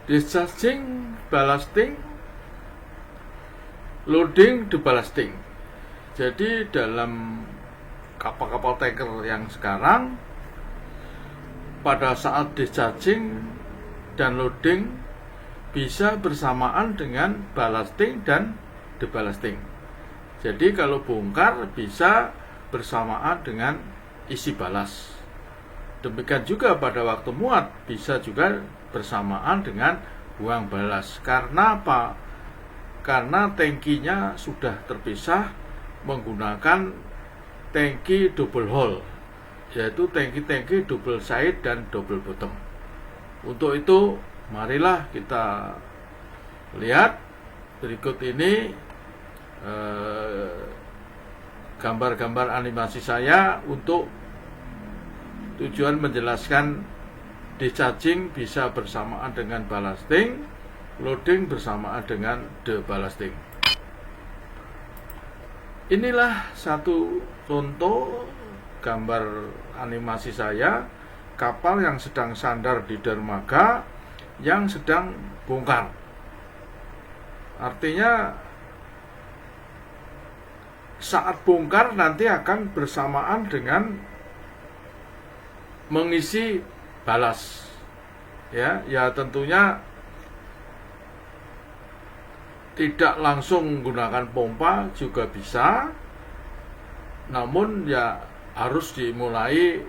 discharging, ballasting, loading, deballasting. Jadi dalam kapal-kapal tanker yang sekarang, pada saat discharging dan loading bisa bersamaan dengan ballasting dan deballasting. Jadi kalau bongkar bisa bersamaan dengan isi balas. Demikian juga pada waktu muat bisa juga bersamaan dengan buang balas. Karena apa? Karena tangkinya sudah terpisah menggunakan tangki double hull, yaitu tangki-tangki double side dan double bottom. Untuk itu marilah kita lihat berikut ini gambar-gambar animasi saya untuk tujuan menjelaskan discharging bisa bersamaan dengan ballasting, loading bersamaan dengan deballasting. Inilah satu contoh gambar animasi saya kapal yang sedang sandar di dermaga yang sedang bongkar. Artinya saat bongkar nanti akan bersamaan dengan mengisi balas. Ya tentunya tidak langsung menggunakan pompa juga bisa, namun ya harus dimulai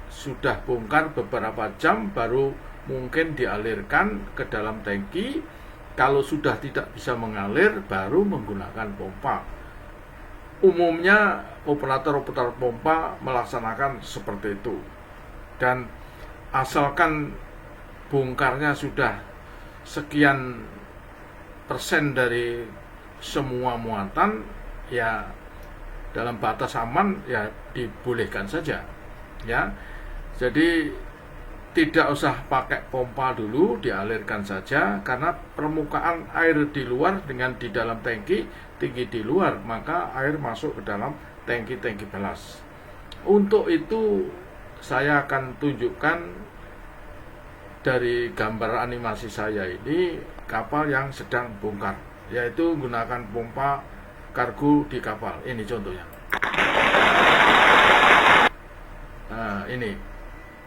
sudah bongkar beberapa jam baru mungkin dialirkan ke dalam tangki. Kalau sudah tidak bisa mengalir baru menggunakan pompa. Umumnya operator-operator pompa melaksanakan seperti itu. Dan asalkan bongkarnya sudah sekian persen dari semua muatan, ya dalam batas aman ya dibolehkan saja. Ya, jadi tidak usah pakai pompa dulu, dialirkan saja karena permukaan air di luar dengan di dalam tangki tinggi di luar, maka air masuk ke dalam tangki-tangki balas. Untuk itu saya akan tunjukkan dari gambar animasi saya ini kapal yang sedang bongkar, yaitu menggunakan pompa kargo di kapal. Ini contohnya. Nah, ini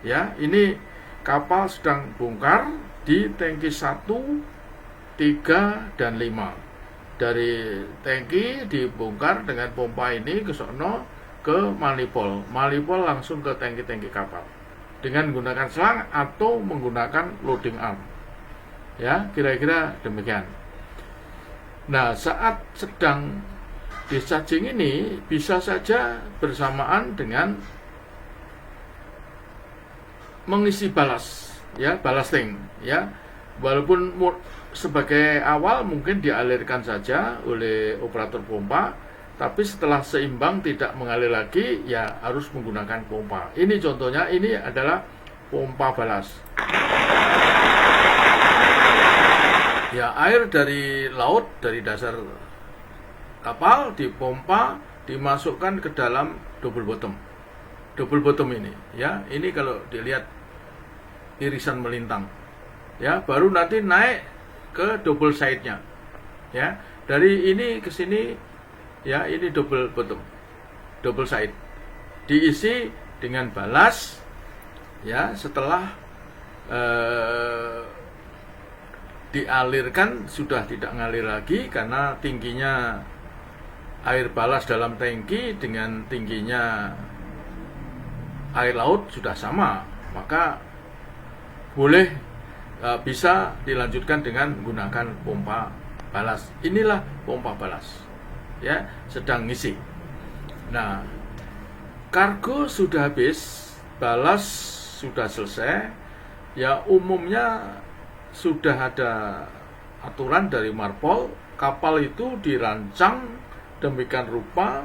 ya, ini kapal sedang bongkar di tangki 1, 3, dan 5. Dari tangki dibongkar dengan pompa ini ke sono ke manipol. Manipol langsung ke tangki-tangki kapal dengan menggunakan selang atau menggunakan loading arm. Ya, kira-kira demikian. Nah, saat sedang discharging ini bisa saja bersamaan dengan mengisi balas, ya, ballasting, ya. Walaupun sebagai awal mungkin dialirkan saja oleh operator pompa, tapi setelah seimbang tidak mengalir lagi, ya harus menggunakan pompa. Ini contohnya, ini adalah pompa balas. Ya, air dari laut, dari dasar kapal dipompa, dimasukkan ke dalam double bottom. Double bottom ini, ya, ini kalau dilihat irisan melintang, ya, baru nanti naik ke double side-nya, ya, dari ini ke sini, ya, ini double bottom, double side, diisi dengan balas, ya, setelah dialirkan sudah tidak ngalir lagi karena tingginya air balas dalam tangki dengan tingginya air laut sudah sama, maka boleh bisa dilanjutkan dengan menggunakan pompa balas. Inilah pompa balas, ya, sedang ngisi. Nah, kargo sudah habis, balas sudah selesai, ya umumnya sudah ada aturan dari Marpol, kapal itu dirancang demikian rupa,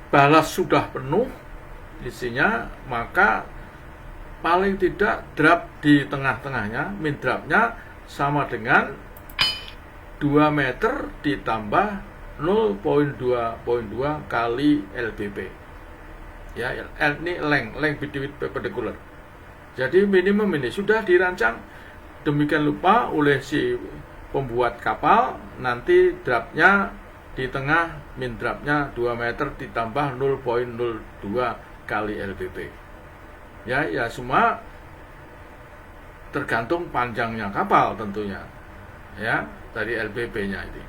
balas sudah penuh isinya, maka paling tidak drap di tengah-tengahnya, min drapnya sama dengan 2 meter ditambah 0,2 kali LBP. Ya, ini length between perpendicular. Jadi minimum ini sudah dirancang demikian lupa oleh si pembuat kapal, nanti draftnya di tengah, min draftnya 2 meter ditambah 0,02 kali LBP. Ya semua tergantung panjangnya kapal tentunya. Ya, dari LBP-nya ini.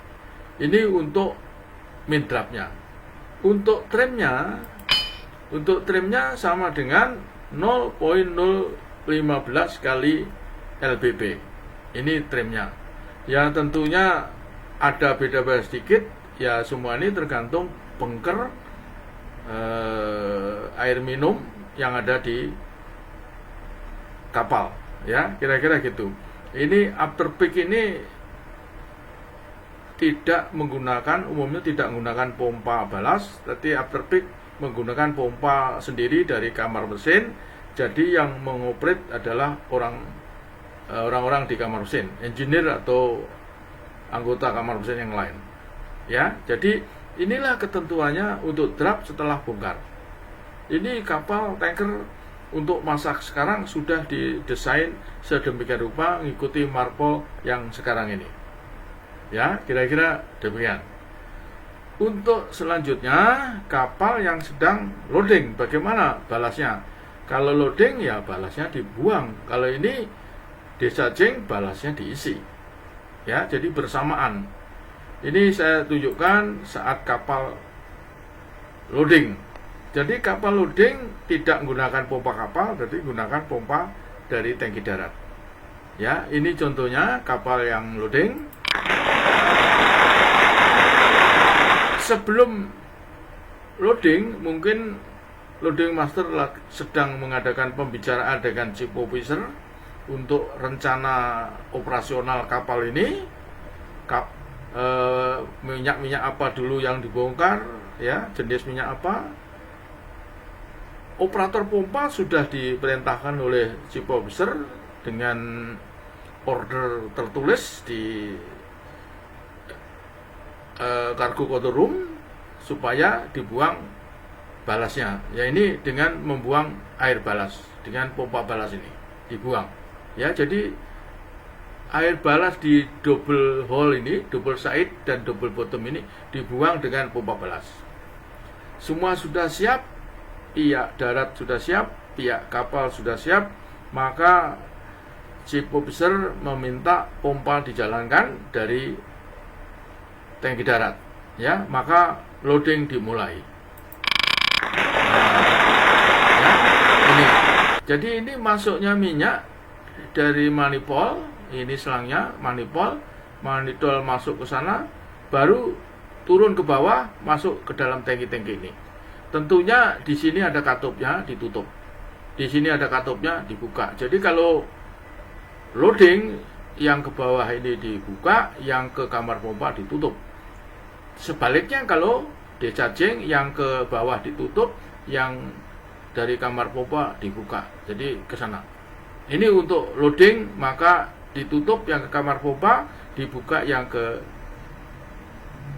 Ini untuk min draftnya. Untuk trimnya sama dengan 0,015 kali LBP. Ini trimnya. Ya tentunya ada beda-beda sedikit. Ya semua ini tergantung bunker air minum yang ada di kapal. Ya kira-kira gitu. Ini after peak ini umumnya tidak menggunakan pompa balas, tapi after peak menggunakan pompa sendiri dari kamar mesin. Jadi yang mengoperate adalah orang-orang di kamar mesin, engineer atau anggota kamar mesin yang lain. Ya, jadi inilah ketentuannya untuk draft setelah bongkar. Ini kapal tanker untuk masa sekarang sudah didesain sedemikian rupa mengikuti marpol yang sekarang ini. Ya, kira-kira demikian. Untuk selanjutnya, kapal yang sedang loading, bagaimana balasnya? Kalau loading ya balasnya dibuang. Kalau ini discharging, balasnya diisi. Ya, jadi bersamaan. Ini saya tunjukkan saat kapal loading. Jadi kapal loading tidak menggunakan pompa kapal, tapi menggunakan pompa dari tangki darat. Ya, ini contohnya kapal yang loading. Sebelum loading, mungkin loading master sedang mengadakan pembicaraan dengan chief officer untuk rencana operasional kapal ini. Minyak apa dulu yang dibongkar, ya, jenis minyak apa. Operator pompa sudah diperintahkan oleh chief officer dengan order tertulis di cargo control room supaya dibuang balasnya. Ya, ini dengan membuang air balas dengan pompa balas ini dibuang. Ya, jadi air balas di double hole ini, double side dan double bottom ini dibuang dengan pompa balas. Semua sudah siap, pihak darat sudah siap, pihak kapal sudah siap, maka chief officer meminta pompa dijalankan dari tangki darat. Ya, maka loading dimulai. Ya, ini. Jadi ini masuknya minyak dari manifold, ini selangnya manifold masuk ke sana, baru turun ke bawah, masuk ke dalam tangki-tangki ini. Tentunya di sini ada katupnya ditutup. Di sini ada katupnya dibuka. Jadi kalau loading yang ke bawah ini dibuka, yang ke kamar pompa ditutup. Sebaliknya kalau discharging yang ke bawah ditutup, yang dari kamar pompa dibuka. Jadi ke sana. Ini untuk loading, maka ditutup yang ke kamar pompa, dibuka yang ke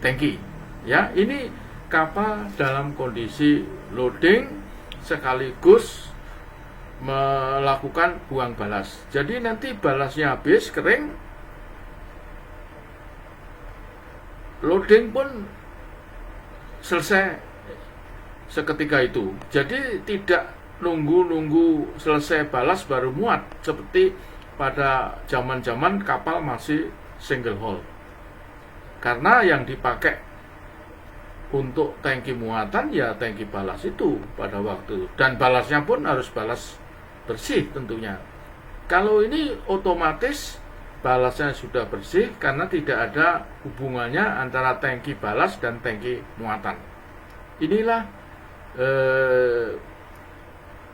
tangki. Ya, ini kapal dalam kondisi loading sekaligus melakukan buang balas. Jadi nanti balasnya habis kering, loading pun selesai seketika itu. Jadi tidak nunggu selesai balas baru muat seperti pada zaman-zaman kapal masih single hull. Karena yang dipakai untuk tangki muatan ya tangki balas itu pada waktu, dan balasnya pun harus balas bersih tentunya. Kalau ini otomatis balasnya sudah bersih karena tidak ada hubungannya antara tangki balas dan tangki muatan. Inilah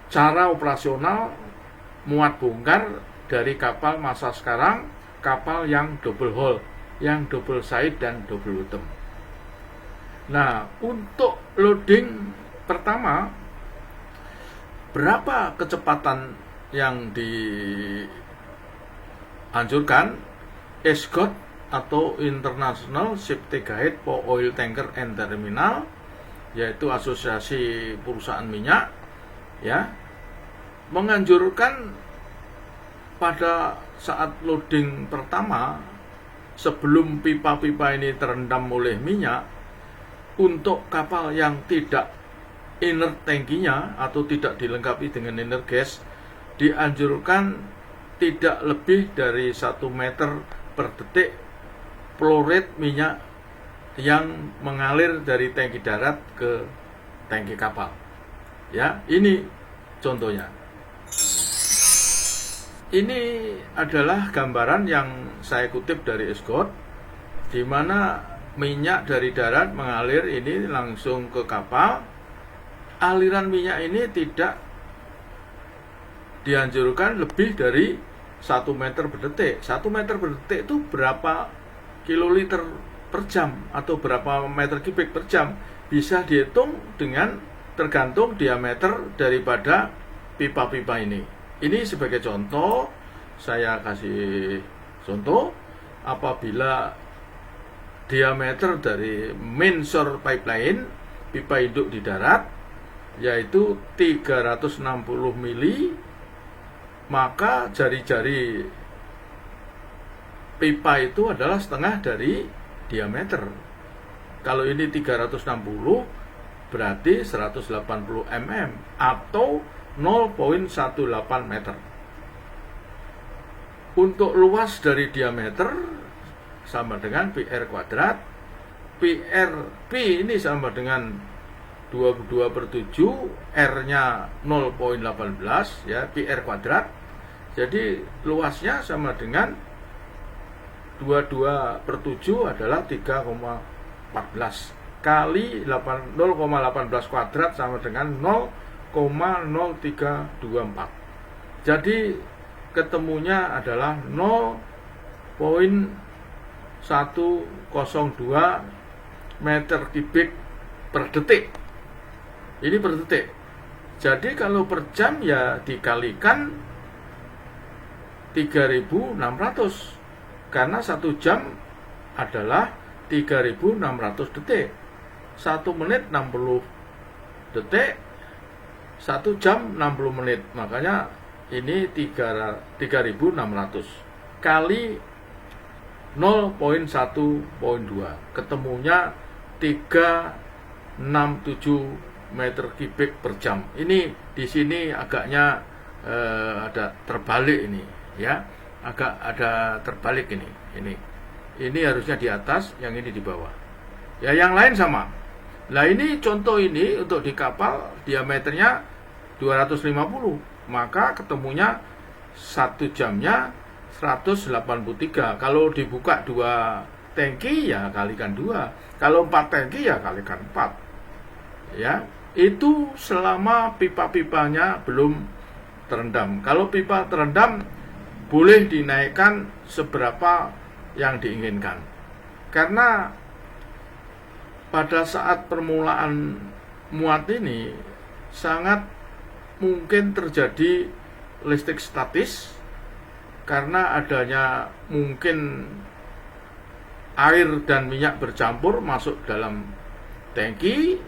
cara operasional muat bongkar dari kapal masa sekarang, kapal yang double hull, yang double side dan double bottom. Nah, untuk loading pertama, berapa kecepatan yang dianjurkan? ESGOT atau International Safety Guide for Oil Tanker and Terminal, yaitu asosiasi perusahaan minyak, ya, menganjurkan pada saat loading pertama, sebelum pipa-pipa ini terendam oleh minyak, untuk kapal yang tidak inert tankinya atau tidak dilengkapi dengan inert gas, dianjurkan tidak lebih dari 1 meter per detik flow rate minyak yang mengalir dari tangki darat ke tangki kapal. Ya, ini contohnya. Ini adalah gambaran yang saya kutip dari Escort, di mana minyak dari darat mengalir ini langsung ke kapal. Aliran minyak ini tidak dianjurkan lebih dari 1 meter per detik. 1 meter per detik itu berapa kiloliter per jam atau berapa meter kubik per jam, bisa dihitung dengan tergantung diameter daripada pipa-pipa ini. Ini sebagai contoh, saya kasih contoh, apabila diameter dari main shore pipeline, pipa induk di darat, yaitu 360 mili, maka jari-jari pipa itu adalah setengah dari diameter. Kalau ini 360, berarti 180 mm atau 0,18 meter. Untuk luas dari diameter sama dengan PR kuadrat. P ini sama dengan 22/7, R-nya 0,18 ya, PR kuadrat. Jadi luasnya sama dengan 22/7 adalah 3,14 kali 0,18 kuadrat sama dengan 0,0324. Jadi ketemunya adalah 0,102 meter kubik per detik. Ini per detik. Jadi kalau per jam ya dikalikan 3.600, karena 1 jam adalah 3.600 detik. 1 menit 60 detik, 1 jam 60 menit. Makanya ini 3.600 kali 0,1.2, ketemunya 367 meter kubik per jam. Ini di sini agaknya ada terbalik ini, ya, agak ada terbalik ini. Ini harusnya di atas, yang ini di bawah. Ya, yang lain sama. Nah, ini contoh ini untuk di kapal diameternya 250, maka ketemunya 1 jamnya 183. Kalau dibuka 2 tangki ya kalikan 2. Kalau 4 tangki ya kalikan 4. Ya, itu selama pipa-pipanya belum terendam. Kalau pipa terendam, boleh dinaikkan seberapa yang diinginkan. Karena pada saat permulaan muat ini sangat mungkin terjadi listrik statis, karena adanya mungkin air dan minyak bercampur masuk dalam tangki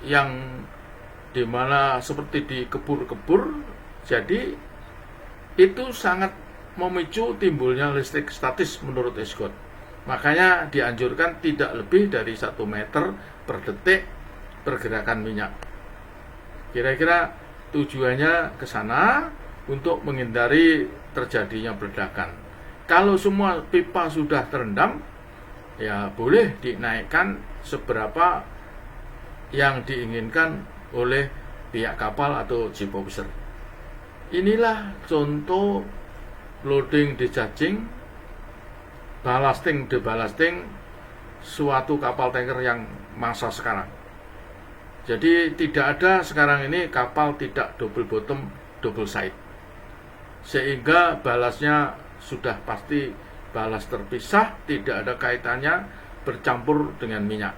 yang dimana seperti di kebur-kebur. Jadi itu sangat memicu timbulnya listrik statis menurut Escort. Makanya dianjurkan tidak lebih dari 1 meter per detik pergerakan minyak. Kira-kira tujuannya ke sana untuk menghindari terjadinya ledakan. Kalau semua pipa sudah terendam, ya boleh dinaikkan seberapa yang diinginkan oleh pihak kapal atau chief officer. Inilah contoh loading discharging, ballasting deballasting suatu kapal tanker yang masa sekarang. Jadi tidak ada sekarang ini kapal tidak double bottom double side, sehingga balasnya sudah pasti balas terpisah, tidak ada kaitannya bercampur dengan minyak.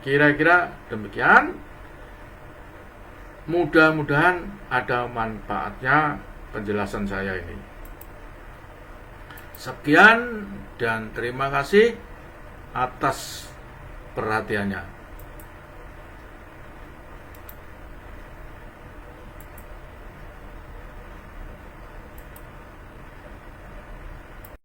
Kira-kira demikian. Mudah-mudahan ada manfaatnya penjelasan saya ini. Sekian dan terima kasih atas perhatiannya.